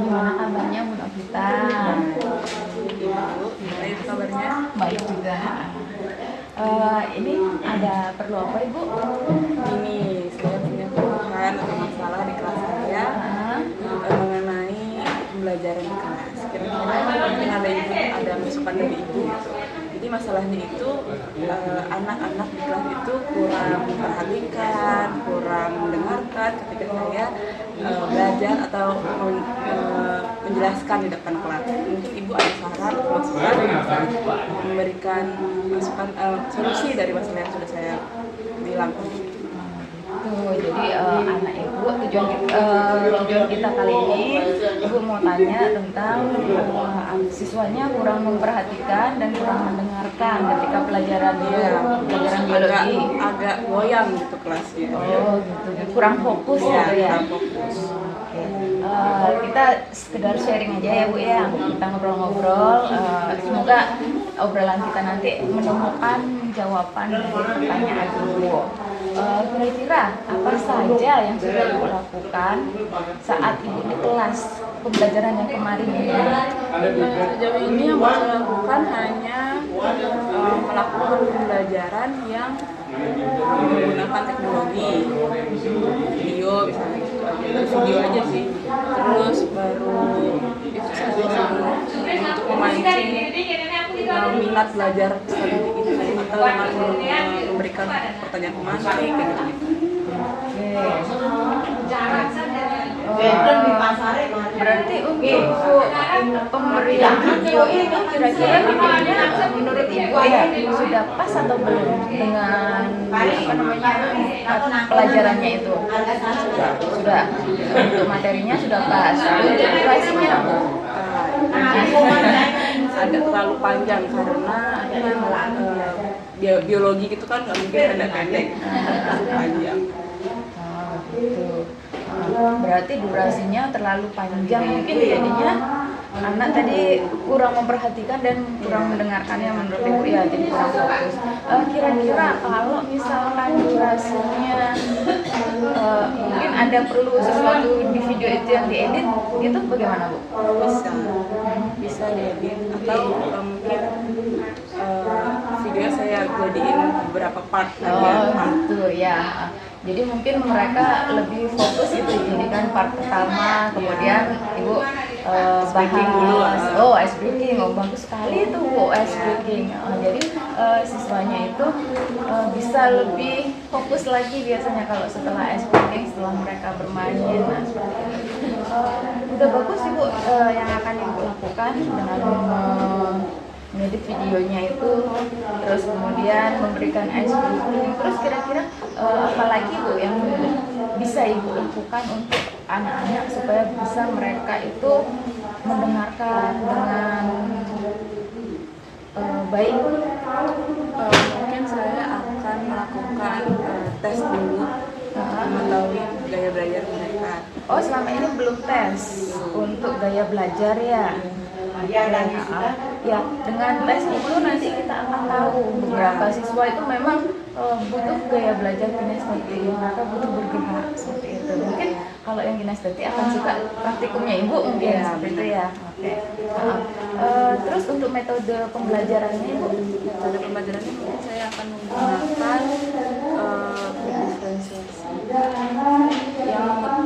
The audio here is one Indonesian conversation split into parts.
Gimana kabarnya Bu Novita? Ibu, gimana itu kabarnya? Baik juga. Ini ada perlu apa Ibu? Ini saya punya keluhan atau masalah di kelas saya mengenai pembelajaran di kelas. Kira-kira mungkin ada masukan dari ibu gitu. Jadi masalahnya itu anak-anak di kelas itu kurang memperhatikan, kurang mendengarkan ketika saya belajar atau menjelaskan di depan kelas. Mungkin ibu ada saran atau masukan bisa memberikan masukan solusi dari masalah yang sudah saya bilang. Jadi anak ibu tujuan kita kali ini ibu mau tanya tentang siswanya kurang memperhatikan dan kurang mendengarkan ketika pelajaran biologi. Agak goyang gitu kelasnya. Oh gitu, kurang fokus Ya, gitu ya. kurang fokus. Kita sekedar sharing aja ya Bu ya, kita ngobrol-ngobrol, semoga obrolan kita nanti menemukan jawaban dari pertanyaan Ibu. Kira-kira apa saja yang sudah Ibu lakukan saat Ibu di kelas pembelajaran yang kemarin ini? Sejauh ini yang saya lakukan hanya melakukan pembelajaran yang menggunakan teknologi, video misalnya gitu aja, video aja sih. Terus baru itu saja untuk memancing minat belajar studi itu atau dengan memberikan pertanyaan pemancing kayak gitu. Berarti untuk pemberian video itu kira-kira videonya menurut Ibu ya sudah pas atau belum dengan pelajarannya itu? Sudah. Untuk materinya sudah pas. Untuk durasinya agak terlalu panjang karena biologi gitu kan nggak mungkin pendek-pendek, panjang. Gitu. Berarti durasinya terlalu panjang, mungkin jadinya anak tadi kurang memperhatikan dan kurang mendengarkannya menurut Ibu ya, jadi kurang fokus. Kira-kira kalau misalkan durasinya mungkin ada perlu sesuatu di video itu yang diedit, itu bagaimana Bu? Bisa diedit atau mungkin video saya jadiin beberapa part aja. Gitu ya. Jadi mungkin mereka lebih fokus gitu, jadi kan part pertama, kemudian Ibu bahas ice breaking, bagus sekali itu Bu ice breaking. Jadi siswanya itu bisa lebih fokus lagi biasanya kalau setelah ice breaking, setelah mereka bermain. Nah, seperti itu. Udah bagus Ibu yang akan Ibu lakukan dengan mengedit videonya itu, terus kemudian memberikan ice breaking. Terus kira-kira apalagi Bu yang bisa Ibu lakukan untuk anak-anak supaya bisa mereka itu mendengarkan dengan baik? Mungkin saya akan melakukan tes dulu mengetahui gaya belajar mereka. Oh, selama ini belum tes untuk gaya belajar ya? Ya, dengan tes itu nanti kita akan tahu beberapa siswa itu memang butuh gaya belajar kinestetik, mereka butuh bergerak seperti itu. Mungkin kalau yang kinestetik akan suka praktikumnya Ibu mungkin seperti itu ya. Oke. Terus untuk metode pembelajarannya Ibu? Metode pembelajarannya mungkin saya akan menggunakan diferensiasi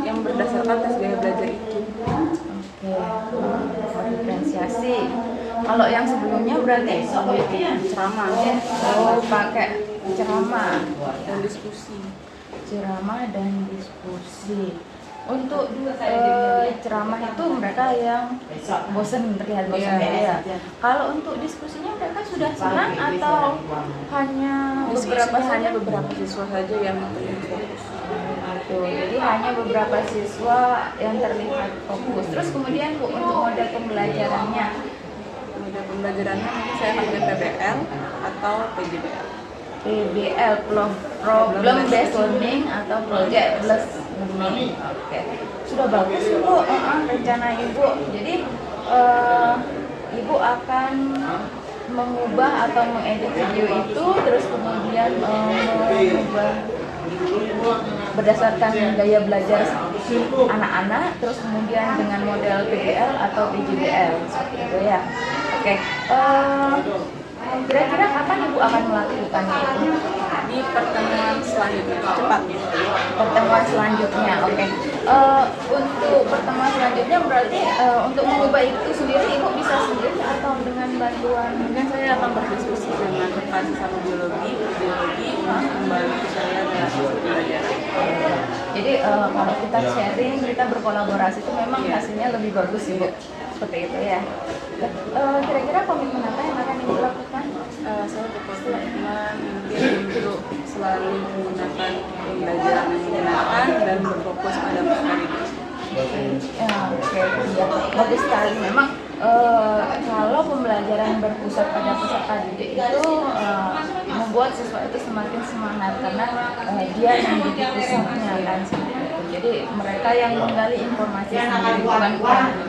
yang berdasarkan tes gaya belajar itu. Diferensiasi. Kalau yang sebelumnya berarti ceramah. Pakai ceramah dan diskusi. Ceramah dan diskusi. Untuk ceramah itu mereka yang bosan, terlihat bosan ya. Kalau untuk diskusinya mereka sudah senang atau hanya beberapa siswa saja yang terlihat fokus. Jadi hanya beberapa siswa yang terlihat fokus. Terus kemudian Bu, untuk model pembelajarannya? Model pembelajarannya mungkin saya pakai PBL atau PJBL. PBL, Problem Based Learning atau Project Based Learning. Oke. Sudah bagus Bu rencana Ibu. Jadi Ibu akan mengubah atau mengedit video itu, terus kemudian mengubah berdasarkan gaya belajar anak-anak, terus kemudian dengan model PBL atau PJBL seperti itu ya. Oke, kira-kira kapan Ibu akan melakukan itu? Di pertemuan selanjutnya cepat ya. Pertemuan selanjutnya, oke. Untuk pertemuan selanjutnya berarti untuk mengubah itu sendiri Ibu bisa sendiri atau dengan bantuan? Mungkin saya akan berdiskusi dengan rekan sesama biologi untuk membantu saya dalam pembelajaran. Jadi kalau kita sharing, kita berkolaborasi itu memang hasilnya lebih bagus Ibu. Seperti itu ya. Kira-kira komitmen apa yang akan Ibu lakukan? Saya berkomitmen untuk selalu menggunakan pembelajaran yang menyenangkan dan berfokus pada peserta didik. Oke, iya, bagus sekali. Memang kalau pembelajaran berpusat pada peserta didik itu membuat siswa itu semakin semangat karena dia yang menjadi pusatnya kan seperti itu. Jadi mereka yang menggali informasi sendiri, bukan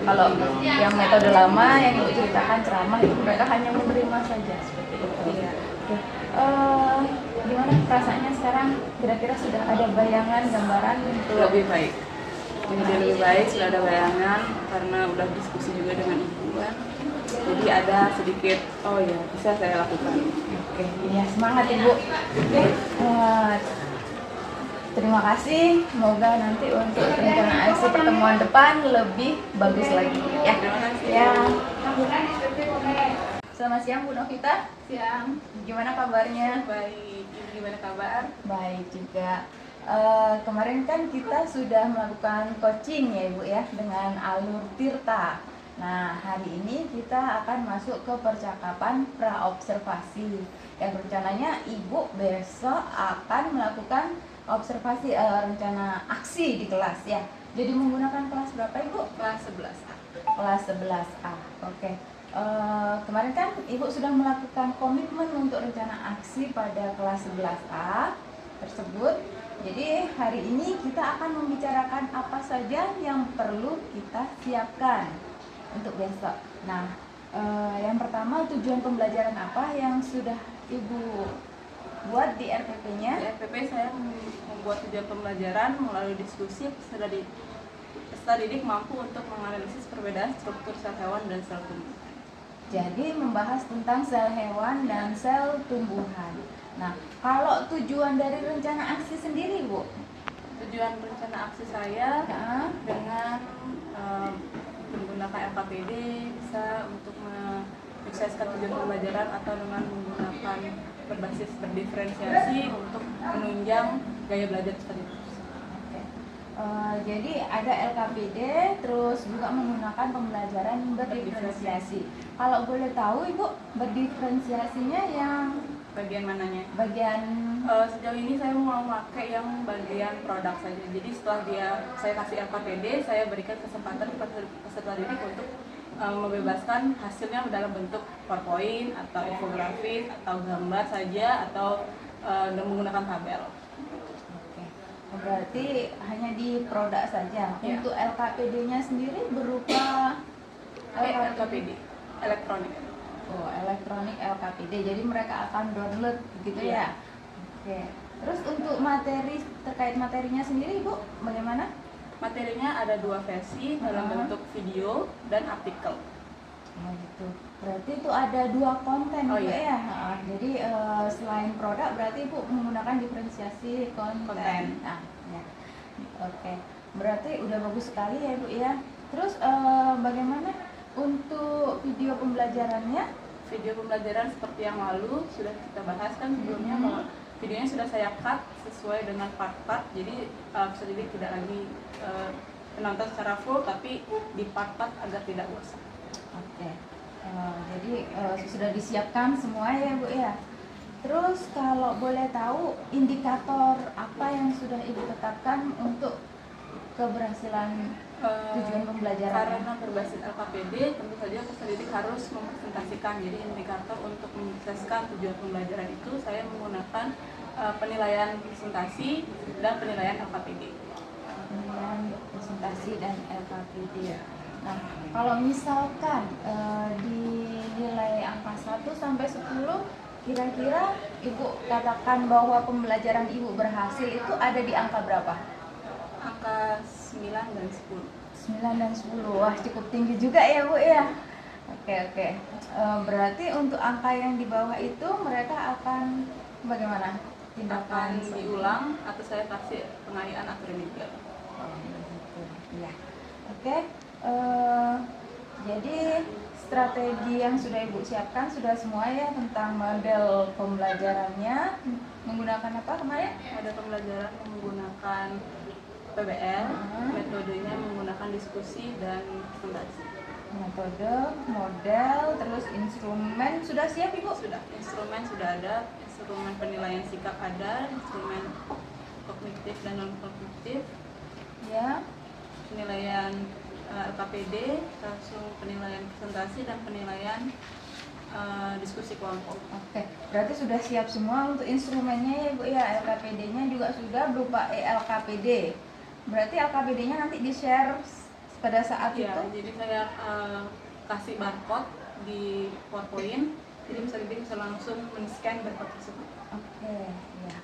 kalau yang metode lama yang Ibu ceritakan ceramah itu mereka hanya menerima saja seperti itu. Oke. Gimana perasaannya sekarang? Kira-kira sudah ada bayangan, gambaran untuk Lebih baik. Jadi lebih baik, sudah ada bayangan karena udah diskusi juga dengan ibu kan. Jadi ada sedikit, oh ya bisa saya lakukan. Oke, ya semangat Ibu. Oke, terima kasih. Semoga nanti untuk rencana aksi pertemuan depan lebih bagus lagi ya. Terima kasih. Ya. Selamat siang Bu Novita. Siang. Gimana kabarnya? Baik, Ibu gimana kabar? Baik juga. Kemarin kan kita sudah melakukan coaching ya Ibu ya dengan alur Tirta. Nah hari ini kita akan masuk ke percakapan praobservasi. Yang rencananya Ibu besok akan melakukan observasi rencana aksi di kelas ya. Jadi menggunakan kelas berapa Ibu? Kelas 11A. Kelas 11A. Oke. Kemarin kan Ibu sudah melakukan komitmen untuk rencana aksi pada kelas 11A tersebut. Jadi hari ini kita akan membicarakan apa saja yang perlu kita siapkan untuk besok. Nah, yang pertama tujuan pembelajaran apa yang sudah Ibu buat di RPP-nya? Di RPP saya membuat tujuan pembelajaran melalui diskusi peserta didik mampu untuk menganalisis perbedaan struktur sel hewan dan sel tumbuhan. Jadi membahas tentang sel hewan dan sel tumbuhan. Nah, kalau tujuan dari rencana aksi sendiri, Bu? Tujuan rencana aksi saya dengan menggunakan LKPD bisa untuk menyukseskan tujuan pembelajaran atau dengan menggunakan berbasis berdiferensiasi untuk menunjang gaya belajar seperti itu. Jadi ada LKPD, terus juga menggunakan pembelajaran berdiferensiasi. Kalau boleh tahu Ibu, berdiferensiasinya yang bagian mananya? Bagian sejauh ini saya mau memakai yang bagian produk saja. Jadi setelah saya kasih LKPD, saya berikan kesempatan peserta didik untuk membebaskan hasilnya dalam bentuk PowerPoint atau infografis atau gambar saja atau menggunakan tabel. Berarti hanya di produk saja. Ya. Untuk LKPD-nya sendiri berupa LKPD elektronik. Oh, elektronik LKPD. Jadi mereka akan download gitu ya. Oke. Terus untuk materi terkait materinya sendiri, Bu, bagaimana? Materinya ada 2 versi dalam bentuk video dan artikel. Oh gitu. Berarti itu ada 2 konten ya. Jadi selain produk berarti Ibu menggunakan diferensiasi konten. Nah, ya. Oke. Berarti udah bagus sekali ya Ibu ya. Terus bagaimana untuk video pembelajarannya? Video pembelajaran seperti yang lalu sudah kita bahas kan sebelumnya bahwa videonya sudah saya cut sesuai dengan part-part. Jadi peserta didik tidak lagi menonton secara full tapi di part-part agar tidak bosan. Oke. Jadi sudah disiapkan semua ya Bu ya. Terus kalau boleh tahu indikator apa yang sudah Ibu tetapkan untuk keberhasilan tujuan pembelajaran? Karena berbasis LKPD tentu saja peserta didik harus mempresentasikan. Jadi indikator untuk menyukseskan tujuan pembelajaran itu saya menggunakan penilaian presentasi dan penilaian LKPD. Penilaian presentasi dan LKPD. Nah, kalau misalkan di nilai angka 1 sampai 10 kira-kira Ibu katakan bahwa pembelajaran Ibu berhasil itu ada di angka berapa? Angka 9 dan 10. 9 dan 10. Wah, cukup tinggi juga ya, Bu ya. Oke. Berarti untuk angka yang di bawah itu mereka akan bagaimana? Tindakan Akan diulang atau saya kasih pengayaan atau remedial. Oh, begitu. Iya. Oke. Jadi strategi yang sudah Ibu siapkan sudah semua ya tentang model pembelajarannya menggunakan apa kemarin? Ada pembelajaran menggunakan PBL, metodenya menggunakan diskusi dan presentasi. Metode, model, terus instrumen sudah siap Ibu? Sudah, instrumen sudah ada, instrumen penilaian sikap ada, instrumen kognitif dan non kognitif, Ya. penilaian LKPD, langsung penilaian presentasi dan penilaian diskusi kelompok. Oke, berarti sudah siap semua untuk instrumennya ya Bu ya, LKPD-nya juga sudah berupa ELKPD. Berarti LKPD-nya nanti di-share pada saat Ya, itu? jadi saya kasih barcode di PowerPoint, jadi bisa langsung men-scan barcode tersebut. Oke, ya.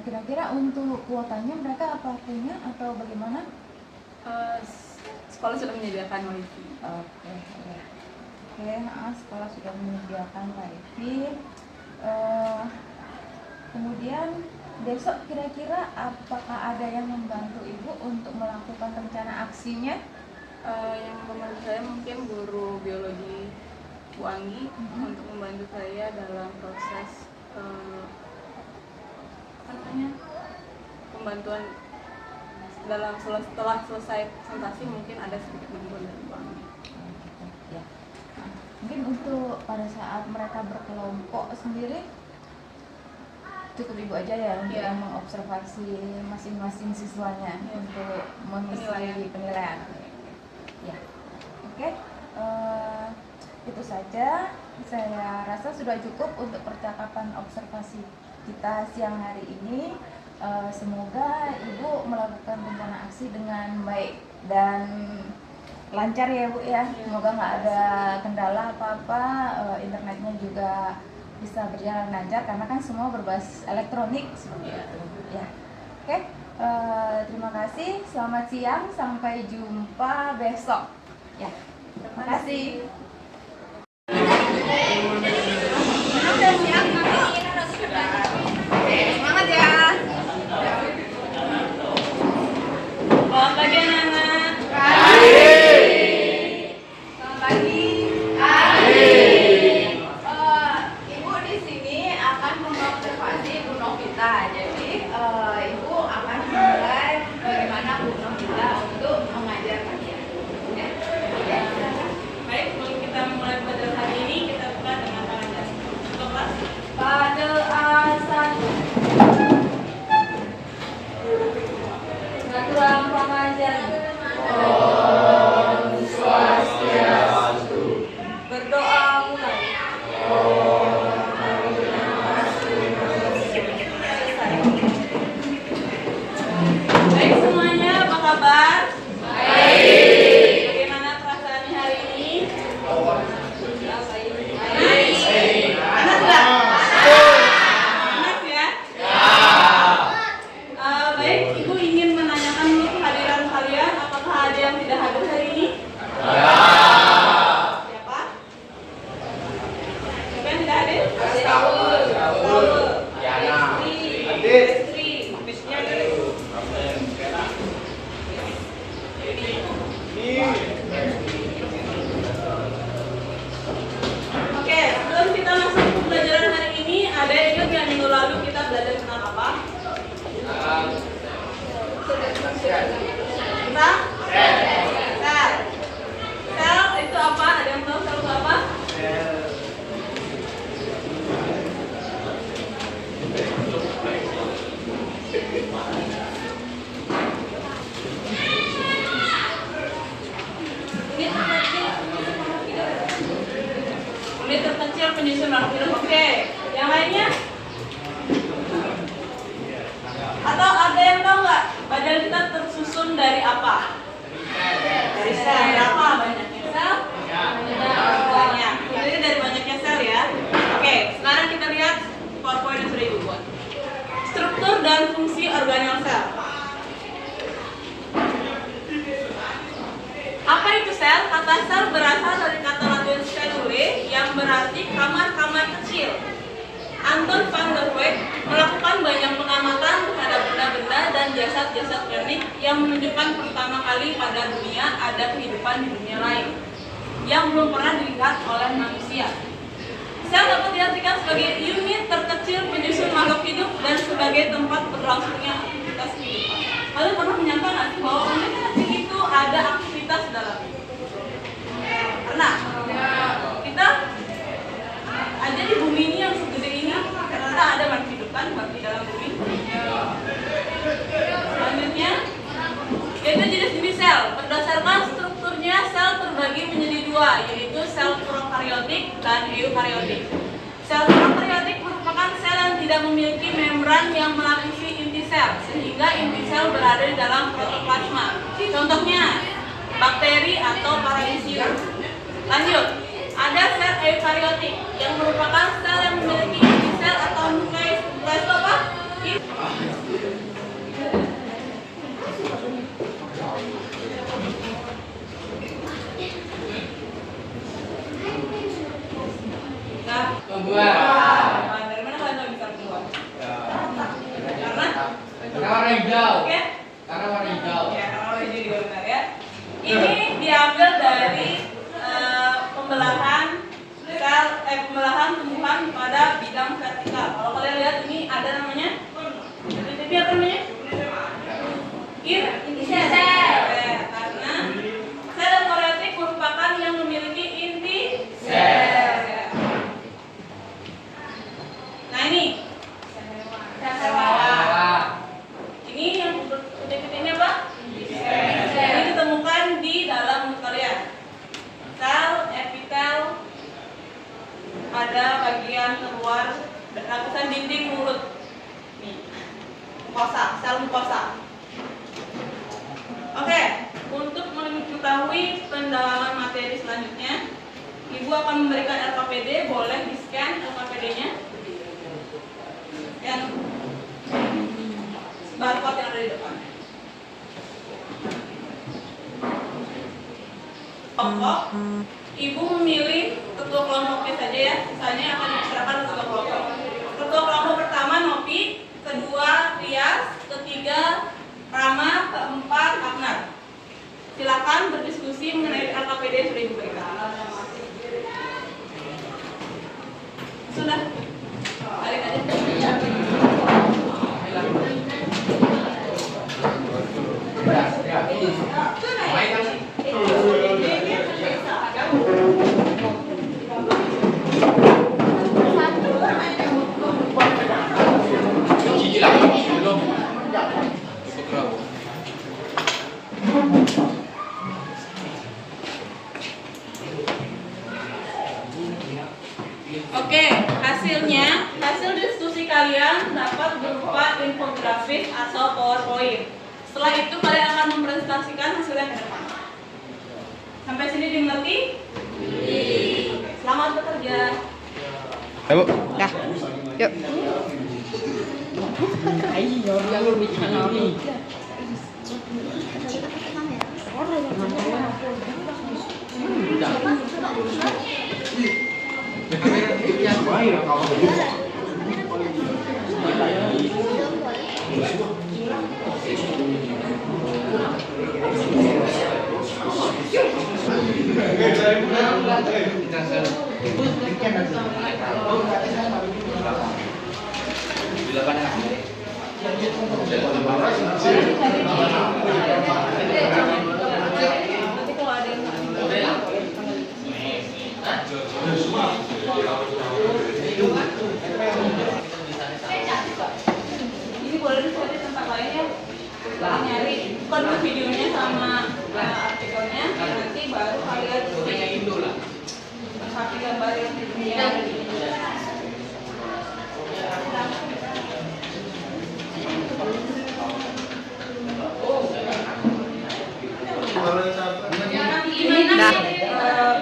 Kira-kira untuk kuotanya mereka apa punya atau bagaimana? Sekolah sudah menyediakan wifi. Oke, ya. Sekolah sudah menyediakan wifi. Kemudian besok kira-kira apakah ada yang membantu Ibu untuk melakukan rencana aksinya? Yang membantu saya mungkin guru biologi Bu Anggi untuk membantu saya dalam proses pembantuan dalam setelah selesai presentasi mungkin ada sedikit bantuan dari Bu Anggi. Ya. Mungkin untuk pada saat mereka berkelompok sendiri cukup Ibu aja ya untuk yang mengobservasi masing-masing siswanya untuk mengisi penilaian. Ya, oke. Itu saja. Saya rasa sudah cukup untuk percakapan observasi kita siang hari ini. Semoga Ibu melakukan rencana aksi dengan baik dan lancar ya Bu ya. Semoga nggak ada kendala apa-apa, internetnya juga bisa berjalan lancar karena kan semua berbasis elektronik seperti itu ya. Oke, terima kasih, selamat siang, sampai jumpa besok ya. Terima kasih. Semangat ya. Selamat pagi anak-anak. Selamat pagi. Ibu di sini akan mengobservasi Bu Novita. Jadi Ibu akan mulai bagaimana Bu Novita untuk mengajar kalian. Ya. Baik, sebelum kita mulai pelajaran hari ini, kita buka dengan pengajaran. Untuk kelas. Pada A1 Peraturan pengajaran. Berdoa mulai. Baik semuanya, apa kabar? Baik. Bagaimana perasaannya hari ini? Baik. Panas nggak? Panas ya? Baik, Ibu ingin menanyakan dulu kehadiran kalian. Apakah ada yang tidak hadir hari ini? Siapa? Siapa yang tidak hadir? Saul. Istri. Bisnya dulu. Oke, sebelum kita masuk ke pelajaran hari ini, ada yang ingat yang minggu lalu kita belajar tentang apa? Kita? Sel. Sel itu apa? Ada yang tahu sel itu apa? Unit terkecil penyusun makhluk hidup. Oke, yang lainnya? Atau ada yang tahu nggak badan kita tersusun dari apa? Dari sel. Berapa banyaknya sel? Banyak. Jadi dari banyaknya sel ya. Oke, sekarang kita lihat PowerPoint yang sudah Ibu buat. Struktur dan fungsi organel sel. sel, kata sel berasal dari kata Latin cellule yang berarti kamar-kamar kecil. Anton van der Weyck melakukan banyak pengamatan terhadap benda-benda dan jasad-jasad organik yang menunjukkan pertama kali pada dunia ada kehidupan di dunia lain yang belum pernah dilihat oleh manusia. Sel dapat diartikan sebagai unit terkecil penyusun makhluk hidup dan sebagai tempat berlangsungnya aktivitas kehidupan. Kalian pernah menyangka nggak sih bahwa organisme kecil itu ada aktivitas dalamnya? Pernah? Kita aja di bumi ini yang segede ini ternyata ada makhluk hidup kan di dalam bumi. Selanjutnya yaitu jenis-jenis sel. Berdasarkan strukturnya sel terbagi menjadi dua, yaitu sel prokaryotik dan eukaryotik. Sel prokaryotik merupakan sel yang tidak memiliki membran yang melapisi inti sel, sehingga inti sel berada di dalam protoplasma. Contohnya bakteri atau paraisium. Lanjut, ada sel eukaryotik yang merupakan sel yang memiliki inti sel atau nukleus. Nukleus itu apa? Nah, dari mana kalian tahu bisa keluar? Karena warna hijau. Oke? Karena warna hijau. Ya, karena warna hijau juga benar ya. Ini diambil dari pembelahan tumbuhan pada bidang vertikal. Kalau kalian lihat ini ada namanya ini apa namanya? Inti sel. Karena sel eukaryotik merupakan yang memiliki inti sel. Nah ini sel hewan. Ini yang putih-putih ini apa? Ini ditemukan di dalam mulut kalian. Sel epitel ada bagian keluar lapisan dinding mulut. Nih, mukosa, sel mukosa. Oke, untuk mengetahui pendalaman materi selanjutnya, Ibu akan memberikan LKPD, boleh di-scan LKPD-nya. Yang barcode yang ada di depan. Kelompok, Ibu memilih ketua kelompoknya saja ya, sisanya akan diserahkan ke ketua kelompok. Ketua kelompok pertama Nopi, kedua Rias, ketiga Rama, keempat Agnar. Silakan berdiskusi mengenai LKPD yang sudah Ibu berikan. Sudah, balik aja. Oke, hasil diskusi kalian dapat berupa infografis atau PowerPoint. Setelah itu kalian akan mempresentasikan hasilnya ke depan. Sampai sini dimengerti? Selamat bekerja. Ayo, Bu. Dah. Yuk. Nanti kalau ada yang ini boleh di tempat lain ya. Nyari bukan videonya sama artikelnya, nanti baru kalian cari gambar yang videonya. Dah.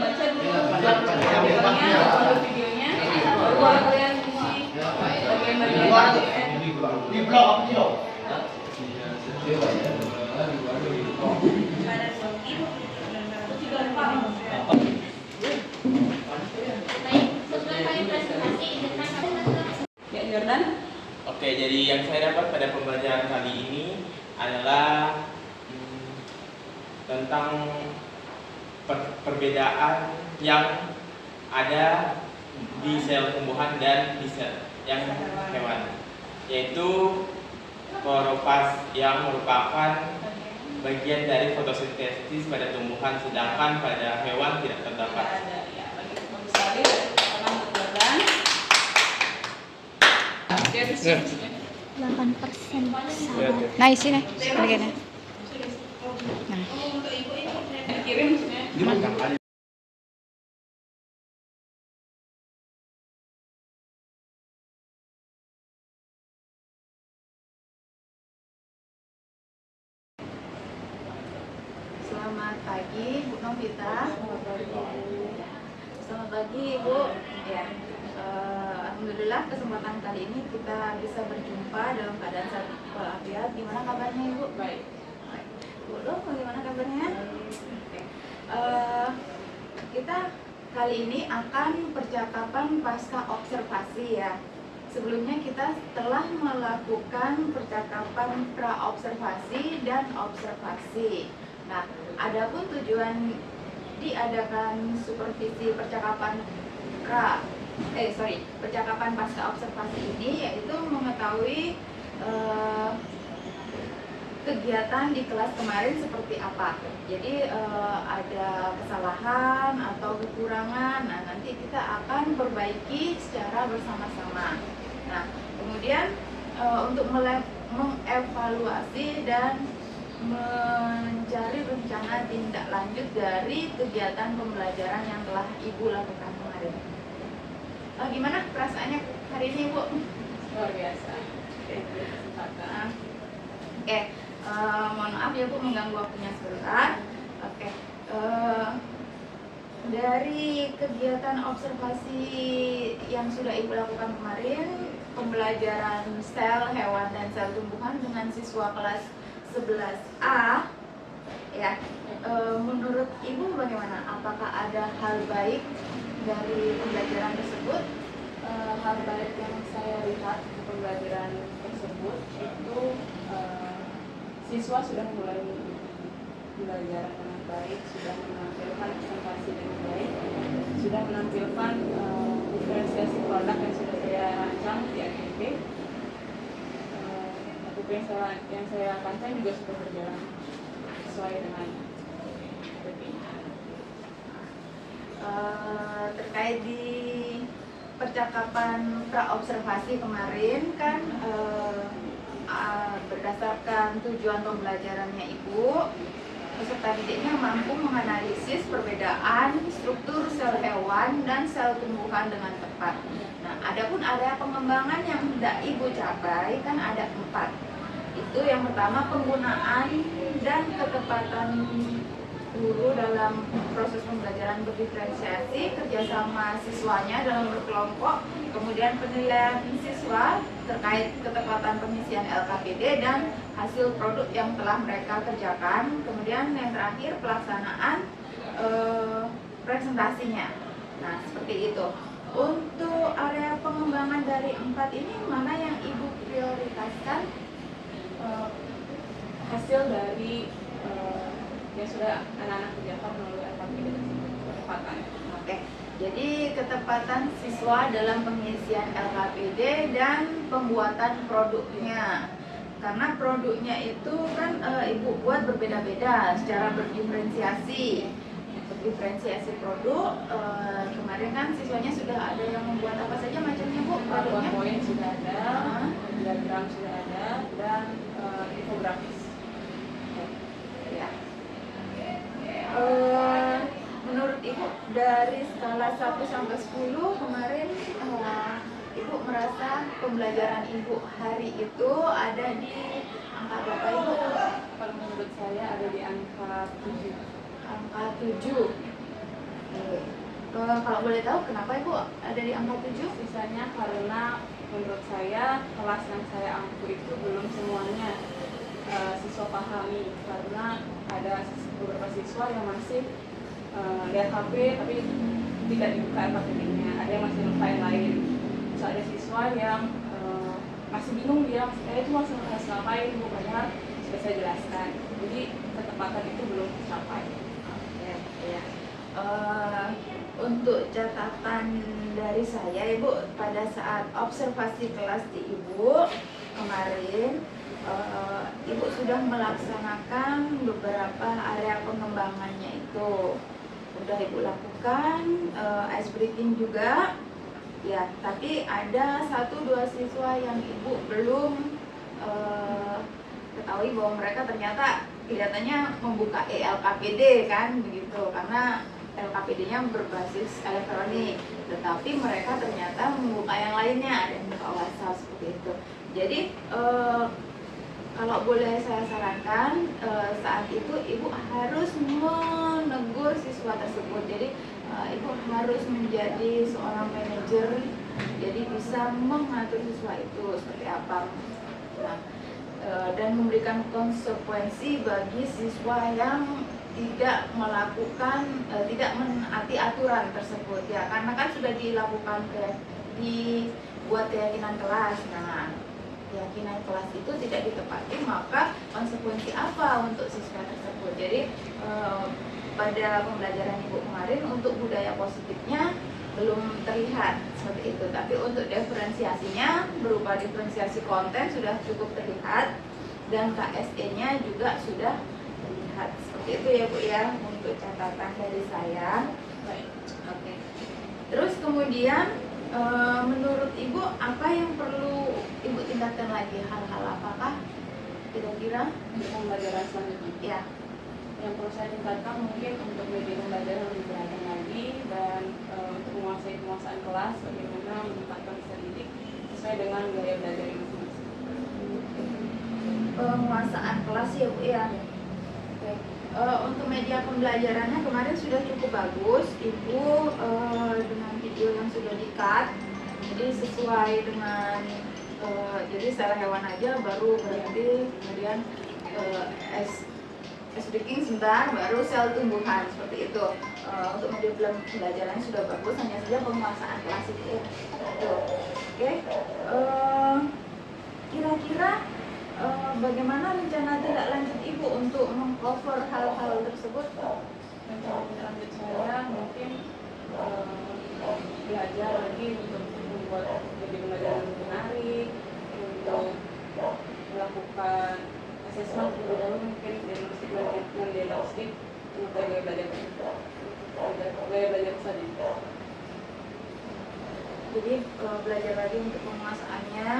Baca dulu artikelnya, baru videonya, baru kalian isi bagian-bagian. Di blog apa sih? Ada Jadi yang saya dapat pada pembelajaran kali ini adalah tentang perbedaan yang ada di sel tumbuhan dan di sel yang hewan, yaitu kloroplast yang merupakan bagian dari fotosintesis pada tumbuhan, sedangkan pada hewan tidak terdapat. Bagus sekali, teman berjalan. Oke, di sini. 8% Nah, isi nih, bagiannya. Nah. Untuk ibu ini dikirim maksudnya. Selamat pagi, Bu Novita. Selamat pagi, Ibu. Ya, alhamdulillah kesempatan kali ini kita bisa berjumpa dalam keadaan sehat walafiat. Gimana kabarnya, Ibu? Baik. Bu Lo, bagaimana kabarnya? Oke. Kita kali ini akan percakapan pasca observasi ya. Sebelumnya kita telah melakukan percakapan pra-observasi dan observasi. Nah, adapun tujuan diadakan supervisi percakapan percakapan pasca observasi ini yaitu mengetahui kegiatan di kelas kemarin seperti apa. Jadi ada kesalahan atau kekurangan, nah nanti kita akan perbaiki secara bersama-sama. Nah, kemudian untuk mengevaluasi dan mencari rencana tindak lanjut dari kegiatan pembelajaran yang telah Ibu lakukan kemarin. Gimana perasaannya hari ini, Bu? Luar biasa. Oke, mohon maaf ya Bu mengganggu waktunya sebentar. Oke, dari kegiatan observasi yang sudah Ibu lakukan kemarin, pembelajaran sel hewan dan sel tumbuhan dengan siswa kelas 11A ya, menurut Ibu bagaimana? Apakah ada hal baik dari pembelajaran tersebut? Hal baik yang saya lihat di pembelajaran tersebut itu siswa sudah mulai belajar dengan baik, sudah menampilkan presentasi dengan baik, sudah menampilkan diferensiasi produk yang sudah saya rancang di AKP. Yang saya rancang juga sudah berjalan sesuai dengan terkait di percakapan pra-observasi kemarin kan berdasarkan tujuan pembelajarannya Ibu, peserta didiknya mampu menganalisis perbedaan struktur sel hewan dan sel tumbuhan dengan tepat. Nah, adapun area pengembangan yang hendak Ibu capai kan ada 4. Itu yang pertama, penggunaan dan ketepatan guru dalam proses pembelajaran berdiferensiasi, kerjasama siswanya dalam berkelompok, kemudian penilaian siswa terkait ketepatan pengisian LKPD dan hasil produk yang telah mereka kerjakan, kemudian yang terakhir pelaksanaan presentasinya. Nah, seperti itu. Untuk area pengembangan dari 4 ini, mana yang Ibu prioritaskan? hasil dari yang sudah anak-anak kerjakan melalui LKPD tersebut, ketepatan. Oke, jadi ketepatan siswa dalam pengisian LKPD dan pembuatan produknya. Karena produknya itu kan Ibu buat berbeda-beda secara berdiferensiasi. Diferensiasi produk, kemarin kan siswanya sudah ada yang membuat apa saja macamnya Bu produknya? PowerPoint sudah ada, diagram sudah ada, dan infografis. Ya. Menurut Ibu dari skala 1 sampai 10 kemarin Ibu merasa pembelajaran Ibu hari itu ada di angka berapa Ibu? Kalau menurut saya ada di angka 7. Angka 7. Kalau boleh tahu kenapa Ibu ada di angka 7? Sisanya karena menurut saya kelas yang saya ampu itu belum semuanya siswa pahami, karena ada beberapa siswa yang masih lihat HP tapi tidak dibuka LKPD-nya, ada yang masih lupa yang lain. Terus ada siswa yang masih bingung bilang saya itu masih harus ngapain Bu, padahal sudah saya jelaskan. Jadi ketepatan itu belum tercapai. Ya, ya. Untuk catatan dari saya, Ibu, pada saat observasi kelas di Ibu kemarin, Ibu sudah melaksanakan beberapa area pengembangannya itu. Udah Ibu lakukan ice breaking juga, ya. Tapi ada 1-2 siswa yang Ibu belum ketahui bahwa mereka ternyata kelihatannya membuka LKPD kan begitu, karena LKPD-nya berbasis elektronik, tetapi mereka ternyata membuka yang lainnya, ada yang membuka WhatsApp seperti itu. Jadi kalau boleh saya sarankan, saat itu Ibu harus menegur siswa tersebut. Jadi Ibu harus menjadi seorang manajer, jadi bisa mengatur siswa itu seperti apa. Nah, dan memberikan konsekuensi bagi siswa yang tidak melakukan, tidak menaati aturan tersebut, ya, karena kan sudah dilakukan dibuat keyakinan kelas. Nah, keyakinan kelas itu tidak ditepati, maka konsekuensi apa untuk siswa tersebut? Jadi pada pembelajaran Ibu kemarin untuk budaya positifnya belum terlihat seperti itu, tapi untuk diferensiasinya berupa diferensiasi konten sudah cukup terlihat, dan KSE-nya juga sudah terlihat. Seperti itu ya Bu ya, untuk catatan dari saya. Baik. Oke. Terus kemudian menurut Ibu apa yang perlu Ibu tingkatkan lagi? Hal-hal apakah kira-kira Untuk pembelajaran selanjutnya, ya? yang perlu saya tingkatkan mungkin untuk media pembelajaran lebih beragam lagi, dan untuk menguasai penguasaan kelas, bagaimana menempatkan peserta didik sesuai dengan gaya belajar yang masing-masing. Penguasaan kelas ya Bu ya. Oke. Untuk media pembelajarannya kemarin sudah cukup bagus Ibu, dengan video yang sudah di-cut, jadi sesuai dengan jadi sel hewan aja baru berhenti, kemudian breaking sebentar, baru sel tumbuhan, seperti itu. Untuk media pembelajarannya sudah bagus, hanya saja penguasaan kelas itu ya. Oke. Kira-kira bagaimana rencana tindak lanjut Ibu untuk mengcover hal-hal tersebut? Rencana lanjut saya mungkin belajar lagi untuk membuat media pembelajaran lebih menarik, untuk melakukan asesmen terlebih dahulu, mungkin diagnostik dan diagnostik untuk gaya belajar saja. Jadi belajar lagi untuk penguasaannya.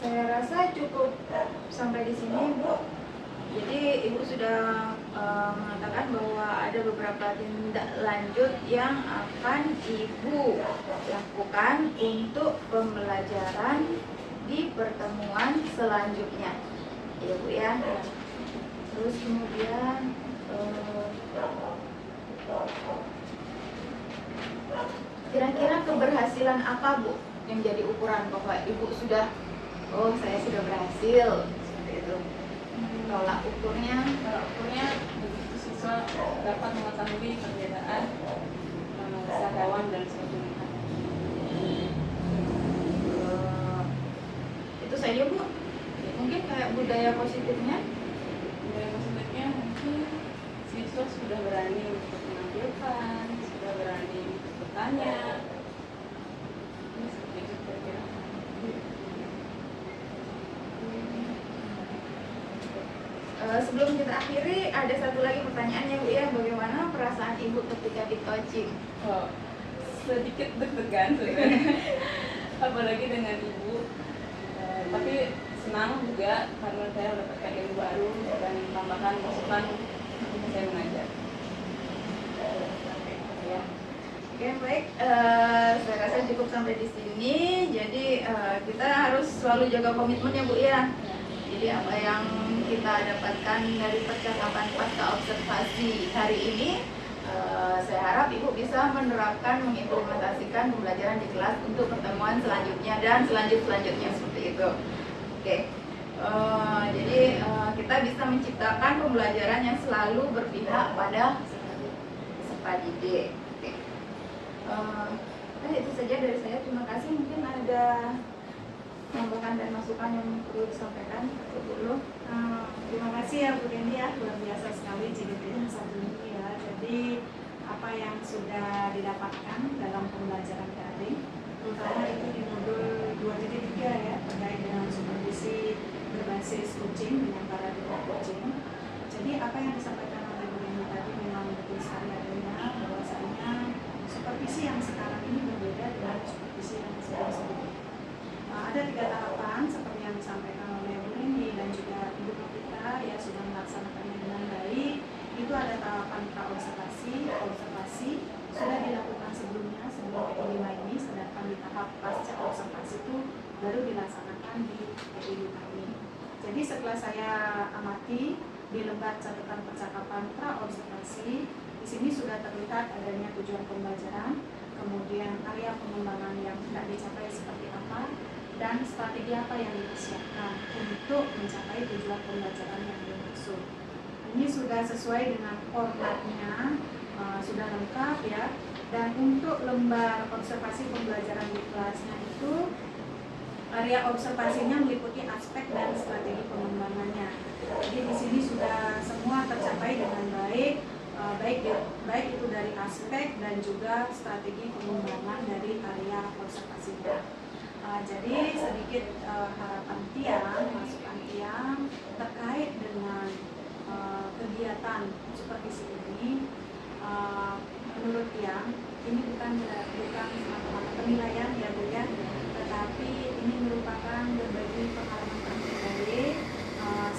Saya rasa cukup sampai di sini Bu. Jadi Ibu sudah mengatakan bahwa ada beberapa tindak lanjut yang akan Ibu lakukan untuk pembelajaran di pertemuan selanjutnya, ya Bu ya. Terus kemudian kira-kira keberhasilan apa Bu yang jadi ukuran bahwa Ibu sudah, oh saya sudah berhasil, seperti itu? Tolak ukurnya begitu siswa dapat mengetahui perbedaan sel hewan dan sel tumbuhan. Itu saja Bu. Mungkin kayak budaya positifnya. Budaya positifnya mungkin siswa sudah berani untuk menampilkan, sudah berani untuk bertanya. Ini seperti itu kira-kira. Sebelum kita akhiri, ada satu lagi pertanyaan ya Bu ya, bagaimana perasaan Ibu ketika di coaching? Oh, sedikit deg-degan sebenarnya, apalagi dengan Ibu. Tapi senang juga karena saya mendapatkan ilmu baru dan tambahan masukan ketika saya mengajar. Ya. Oke, baik. Saya rasa cukup sampai di sini. Jadi kita harus selalu jaga komitmen ya Bu ya. Jadi apa yang kita dapatkan dari percakapan pasca observasi hari ini Saya harap Ibu bisa menerapkan, mengimplementasikan pembelajaran di kelas untuk pertemuan selanjutnya dan selanjutnya seperti itu. Oke. Jadi kita bisa menciptakan pembelajaran yang selalu berpihak pada peserta didik. Oke. Itu saja dari saya. Terima kasih. Mungkin ada tambahan dan masukan yang perlu disampaikan dulu. Terima kasih ya Bu Dendi ya, luar biasa sekali jilid yang satu ini ya. Jadi apa yang sudah didapatkan dalam pembelajaran daring, terutama itu di modul 2.3 ya, terkait dengan supervisi berbasis coaching dengan para coaching. Jadi apa yang disampaikan oleh Bu Dendi tadi memang betul sekali adanya, bahwasanya supervisi yang sekarang ini berbeda dengan supervisi yang sebelumnya. Ada 3 tahapan seperti yang disampaikan oleh Bu Dendi dan juga Ibu Novita ya, sudah melaksanakannya dengan baik. Itu ada tahapan praobservasi, observasi sudah dilakukan sebelumnya sebelum PP5 ini, sedangkan di tahap pasca observasi itu baru dilaksanakan di PP5 ini. Jadi setelah saya amati di lembar catatan percakapan praobservasi, di sini sudah terlihat adanya tujuan pembelajaran, kemudian area pengembangan yang tidak dicapai seperti apa, dan strategi apa yang dipersiapkan untuk mencapai tujuan pembelajaran yang dimaksud. Ini sudah sesuai dengan formatnya, sudah lengkap ya. Dan untuk lembar observasi pembelajaran di kelasnya itu, area observasinya meliputi aspek dan strategi pengembangannya. Jadi di sini sudah semua tercapai dengan baik, baik itu dari aspek dan juga strategi pengembangan dari area observasinya. Jadi sedikit harapan Tiang, masukan Tiang terkait dengan kegiatan supervisi ini. Menurut Tiang, ini bukan semata-mata penilaian ya Bu ya, tetapi ini merupakan berbagi pengalaman pribadi,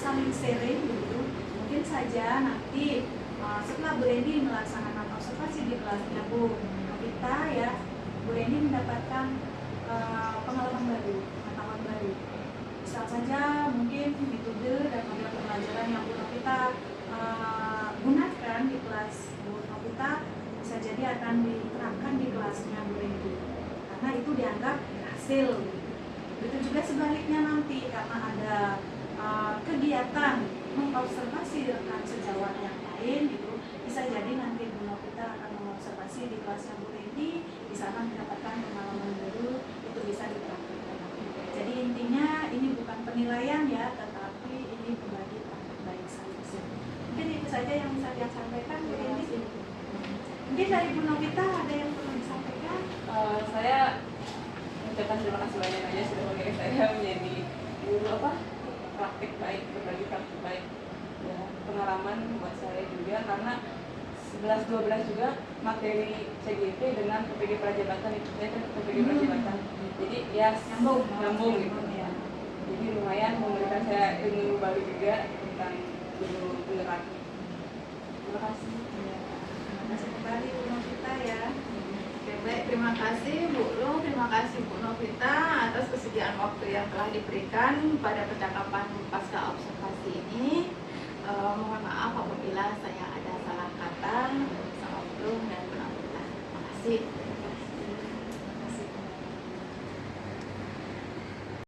saling sharing gitu. Mungkin saja nanti setelah Bu Dendi melaksanakan observasi di kelasnya Bu Novita ya, Bu Dendi mendapatkan pengalaman baru, pengetahuan baru. Misal saja mungkin metode dan model pembelajaran yang Bu Novita gunakan di kelas Bu Novita bisa jadi akan diterapkan di kelasnya Bu Dendi, karena itu dianggap berhasil. Begitu juga sebaliknya nanti karena ada kegiatan mengobservasi rekan sejawat yang lain gitu, bisa jadi nanti Bu Novita akan mengobservasi di kelasnya Bu Dendi, di sana mendapatkan pengalaman baru, itu bisa diterapkan. Jadi intinya ini bukan penilaian ya, tetapi ini berbagi praktik baik saja. Mungkin itu saja yang bisa dia sampaikan Bu Dendi. Mungkin dari Bu Novita ada yang perlu disampaikan? Saya mengucapkan terima kasih banyak aja sudah memilih saya menjadi guru praktik baik, berbagi praktik baik ya, pengalaman buat saya juga, karena 11-12 juga materi CGP dengan PPG Prajabatan itu saya kan PPG Prajabatan, jadi ya nyambung gitu ya. Jadi lumayan memberikan saya ilmu baru juga tentang guru penggerak. Terima kasih. Terima kasih kembali Bu Novita ya. Oke, baik, terima kasih Bu Lu, terima kasih Bu Novita atas kesediaan waktu yang telah diberikan pada percakapan pasca observasi ini. Mohon maaf apabila saya ada salah kata sama Bu Lu dan Bu Novita. Terima kasih.